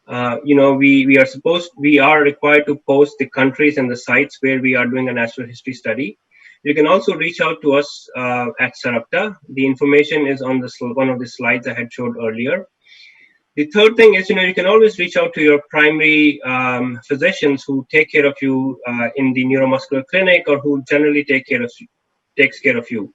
[SPEAKER 6] We are required to post the countries and the sites where we are doing a natural history study. You can also reach out to us at Sarepta. The information is on one of the slides I had showed earlier. The third thing is, you can always reach out to your primary physicians who take care of you in the neuromuscular clinic, or who generally takes care of you.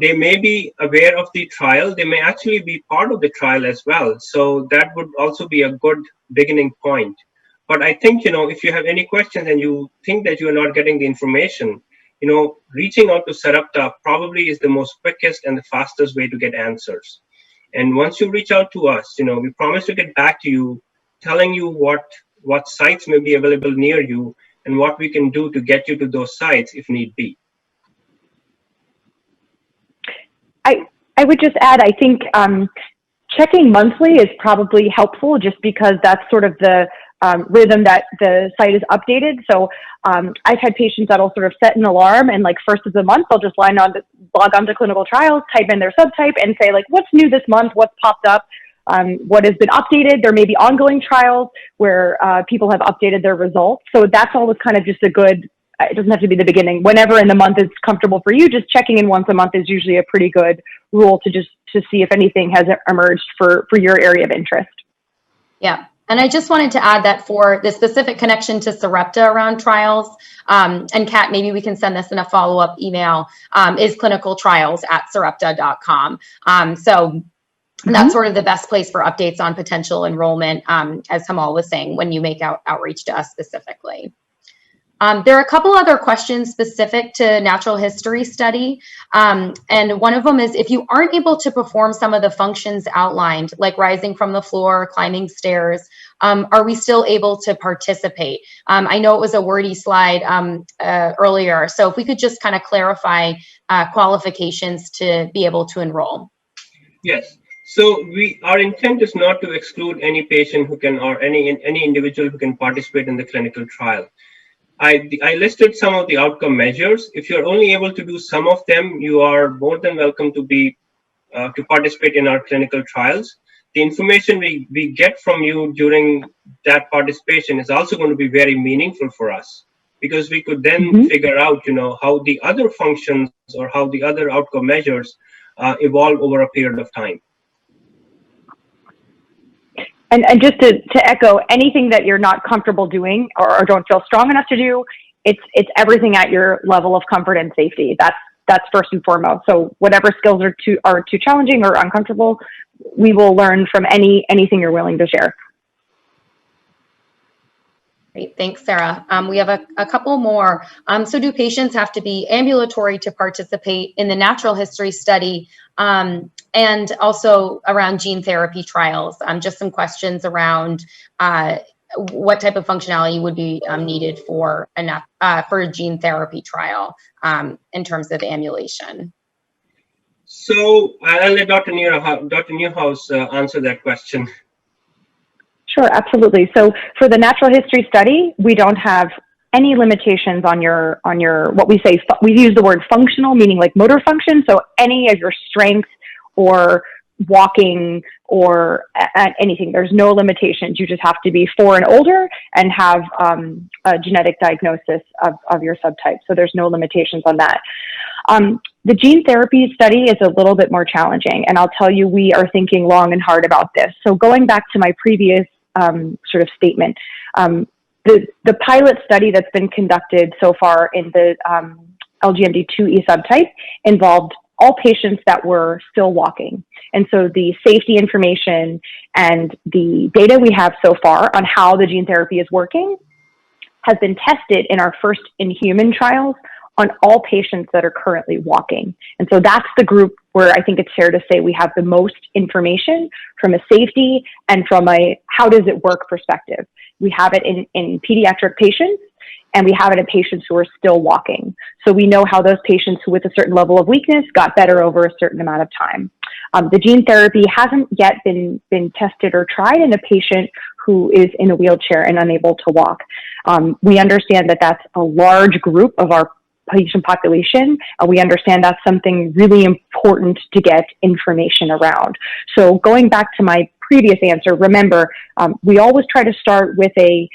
[SPEAKER 6] They may be aware of the trial. They may actually be part of the trial as well. So that would also be a good beginning point. But I think, if you have any questions and you think that you are not getting the information, reaching out to Sarepta probably is the most quickest and the fastest way to get answers. And once you reach out to us, we promise to get back to you, telling you what sites may be available near you and what we can do to get you to those sites if need be.
[SPEAKER 7] I would just add, I think checking monthly is probably helpful, just because that's sort of the rhythm that the site is updated. So I've had patients that'll sort of set an alarm, and like first of the month, they'll just log on to clinical trials, type in their subtype and say like, what's new this month? What's popped up? What has been updated? There may be ongoing trials where people have updated their results. So that's always kind of just a good, it doesn't have to be the beginning. Whenever in the month is comfortable for you, just checking in once a month is usually a pretty good rule to see if anything has emerged for your area of interest.
[SPEAKER 4] Yeah. And I just wanted to add that for the specific connection to Sarepta around trials, and Kat, maybe we can send this in a follow-up email, is clinicaltrials@sarepta.com. So that's sort of the best place for updates on potential enrollment, as Himal was saying, when you make outreach to us specifically. There are a couple other questions specific to natural history study. And one of them is, if you aren't able to perform some of the functions outlined, like rising from the floor, climbing stairs, are we still able to participate? I know it was a wordy slide earlier, so if we could just kind of clarify qualifications to be able to enroll.
[SPEAKER 6] Yes. So our intent is not to exclude any patient who can, or any individual who can participate in the clinical trial. I listed some of the outcome measures. If you're only able to do some of them, you are more than welcome to participate in our clinical trials. The information we get from you during that participation is also going to be very meaningful for us, because we could then figure out, how the other functions or how the other outcome measures evolve over a period of time.
[SPEAKER 7] And just to echo, anything that you're not comfortable doing or don't feel strong enough to do, it's everything at your level of comfort and safety. That's first and foremost. So whatever skills are too challenging or uncomfortable, we will learn from anything you're willing to share.
[SPEAKER 4] Great, thanks, Sarah. We have a couple more. So do patients have to be ambulatory to participate in the natural history study? And also around gene therapy trials, just some questions around what type of functionality would be needed for a gene therapy trial in terms of ambulation.
[SPEAKER 6] So I'll let Dr. Newhouse answer that question.
[SPEAKER 7] Sure, absolutely. So for the natural history study, we don't have any limitations on your what we say. We use the word functional, meaning like motor function. So any of your strengths or walking or anything, there's no limitations. You just have to be 4 and older and have a genetic diagnosis of your subtype. So there's no limitations on that. The gene therapy study is a little bit more challenging, and I'll tell you, we are thinking long and hard about this. So going back to my previous sort of statement, the pilot study that's been conducted so far in the LGMD2E subtype involved all patients that were still walking. And so the safety information and the data we have so far on how the gene therapy is working has been tested in our first in-human trials on all patients that are currently walking. And so that's the group where I think it's fair to say we have the most information from a safety and from a how does it work perspective. We have it in pediatric patients, and we have it in patients who are still walking. So we know how those patients who with a certain level of weakness got better over a certain amount of time. The gene therapy hasn't yet been tested or tried in a patient who is in a wheelchair and unable to walk. We understand that that's a large group of our patient population. We understand that's something really important to get information around. So going back to my previous answer, remember, we always try to start with a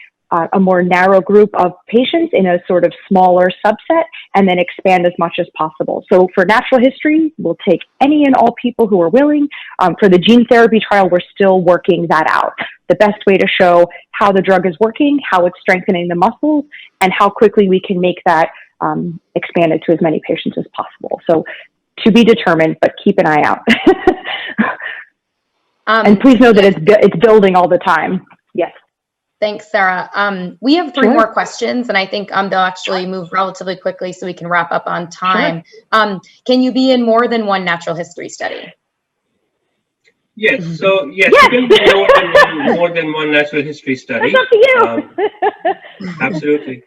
[SPEAKER 7] more narrow group of patients in a sort of smaller subset and then expand as much as possible. So for natural history, we'll take any and all people who are willing. For the gene therapy trial, we're still working that out. The best way to show how the drug is working, how it's strengthening the muscles, and how quickly we can make that expanded to as many patients as possible. So to be determined, but keep an eye out. And please know that it's building all the time. Yes.
[SPEAKER 4] Thanks, Sarah. We have 3 more questions, and I think they'll actually move relatively quickly so we can wrap up on time. Sure. Can you be in more than one natural history study?
[SPEAKER 6] Yes. So yes, you can be more than one natural history study.
[SPEAKER 7] That's up to you.
[SPEAKER 6] Absolutely.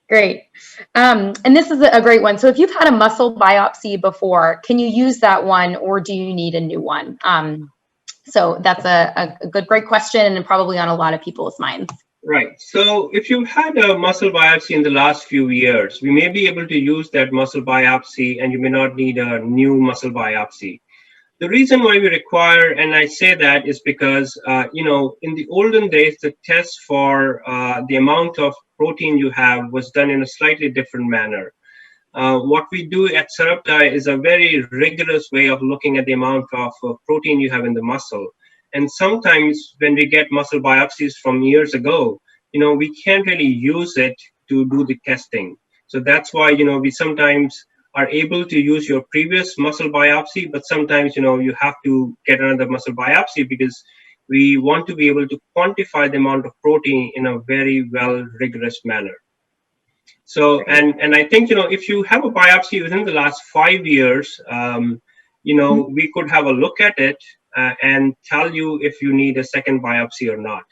[SPEAKER 4] Great. And this is a great one. So if you've had a muscle biopsy before, can you use that one, or do you need a new one? So that's a great question, and probably on a lot of people's minds.
[SPEAKER 6] Right. So if you've had a muscle biopsy in the last few years, we may be able to use that muscle biopsy, and you may not need a new muscle biopsy. The reason why we require, and I say that, is because, in the olden days, the test for the amount of protein you have was done in a slightly different manner. What we do at Sarepta is a very rigorous way of looking at the amount of protein you have in the muscle. And sometimes when we get muscle biopsies from years ago, we can't really use it to do the testing. So that's why, we sometimes are able to use your previous muscle biopsy, but sometimes, you have to get another muscle biopsy because we want to be able to quantify the amount of protein in a very rigorous manner. So, and I think, if you have a biopsy within the last 5 years, we could have a look at it and tell you if you need a second biopsy or not.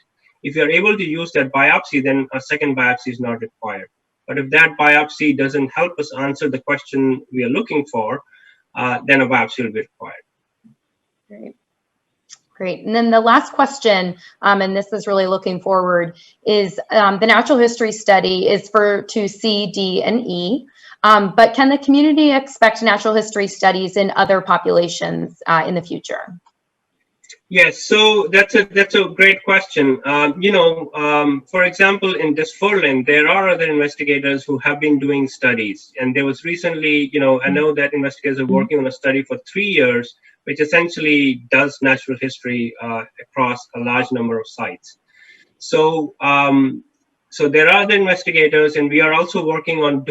[SPEAKER 6] If you're able to use that biopsy, then a second biopsy is not required. But if that biopsy doesn't help us answer the question we are looking for, then a biopsy will be required.
[SPEAKER 4] Great. And then the last question, and this is really looking forward, is the natural history study is to C, D, and E. But can the community expect natural history studies in other populations in the future?
[SPEAKER 6] Yes, so that's a great question. For example, in dysferlin, there are other investigators who have been doing studies, and there was recently, I know that investigators are working on a study for 3 years, which essentially does natural history across a large number of sites. So, so there are other investigators, and we are also working on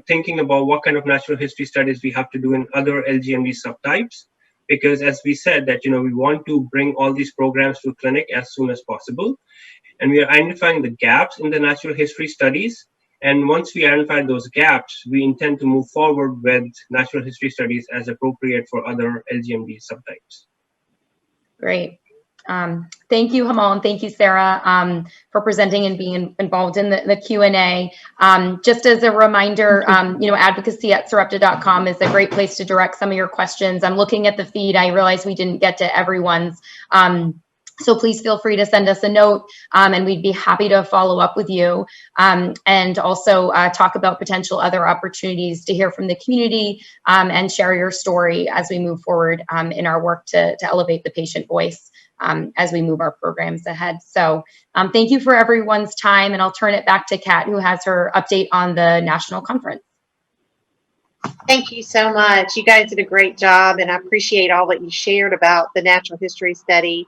[SPEAKER 6] thinking about what kind of natural history studies we have to do in other LGMD subtypes. Because as we said that, we want to bring all these programs to clinic as soon as possible. And we are identifying the gaps in the natural history studies. And once we identify those gaps, we intend to move forward with natural history studies as appropriate for other LGMD subtypes.
[SPEAKER 4] Great. Thank you, Hamal, and thank you, Sarah, for presenting and being involved in the Q&A. Just as a reminder, advocacy at sarepta.com is a great place to direct some of your questions. I'm looking at the feed. I realize we didn't get to everyone's. So please feel free to send us a note, and we'd be happy to follow up with you, and also talk about potential other opportunities to hear from the community, and share your story as we move forward in our work to elevate the patient voice as we move our programs ahead. So thank you for everyone's time, and I'll turn it back to Kat, who has her update on the national conference.
[SPEAKER 5] Thank you so much. You guys did a great job, and I appreciate all that you shared about the natural history study.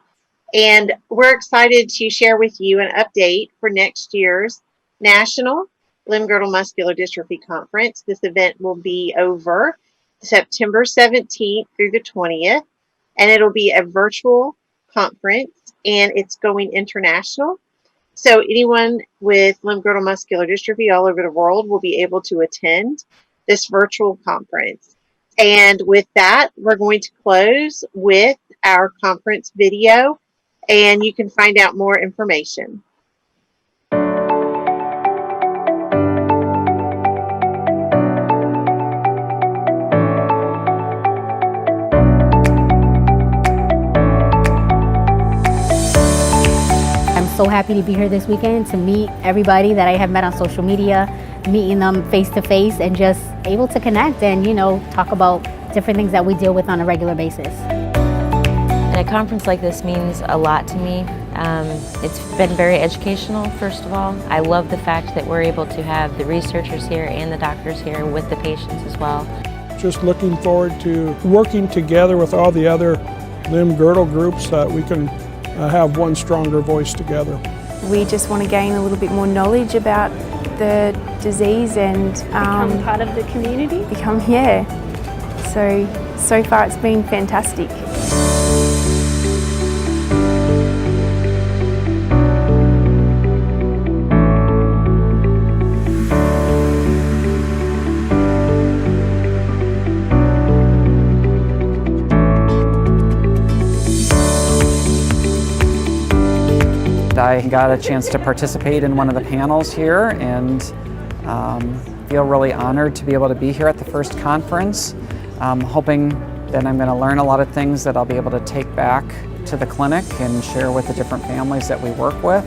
[SPEAKER 5] And we're excited to share with you an update for next year's National Limb-girdle Muscular Dystrophy Conference. This event will be over September 17th through the 20th, and it'll be a virtual conference, and it's going international. So anyone with limb-girdle muscular dystrophy all over the world will be able to attend this virtual conference. And with that, we're going to close with our conference video, and you can find out more information.
[SPEAKER 8] So happy to be here this weekend to meet everybody that I have met on social media, meeting them face to face, and just able to connect and, talk about different things that we deal with on a regular basis.
[SPEAKER 9] And a conference like this means a lot to me. It's been very educational, first of all. I love the fact that we're able to have the researchers here and the doctors here with the patients as well.
[SPEAKER 10] Just looking forward to working together with all the other limb-girdle groups that we can have one stronger voice together.
[SPEAKER 11] We just want to gain a little bit more knowledge about the disease and
[SPEAKER 8] become part of the community.
[SPEAKER 11] So far it's been fantastic.
[SPEAKER 12] I got a chance to participate in one of the panels here and feel really honored to be able to be here at the first conference. Hoping that I'm going to learn a lot of things that I'll be able to take back to the clinic and share with the different families that we work with.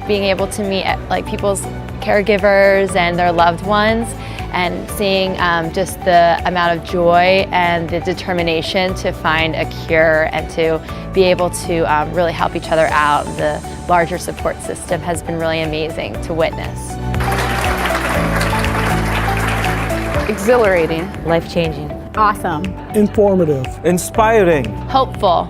[SPEAKER 13] Being able to meet people's caregivers and their loved ones, and seeing just the amount of joy and the determination to find a cure and to be able to really help each other out. The larger support system has been really amazing to witness.
[SPEAKER 11] Exhilarating.
[SPEAKER 13] Life-changing.
[SPEAKER 8] Awesome.
[SPEAKER 10] Informative.
[SPEAKER 14] Inspiring.
[SPEAKER 13] Hopeful.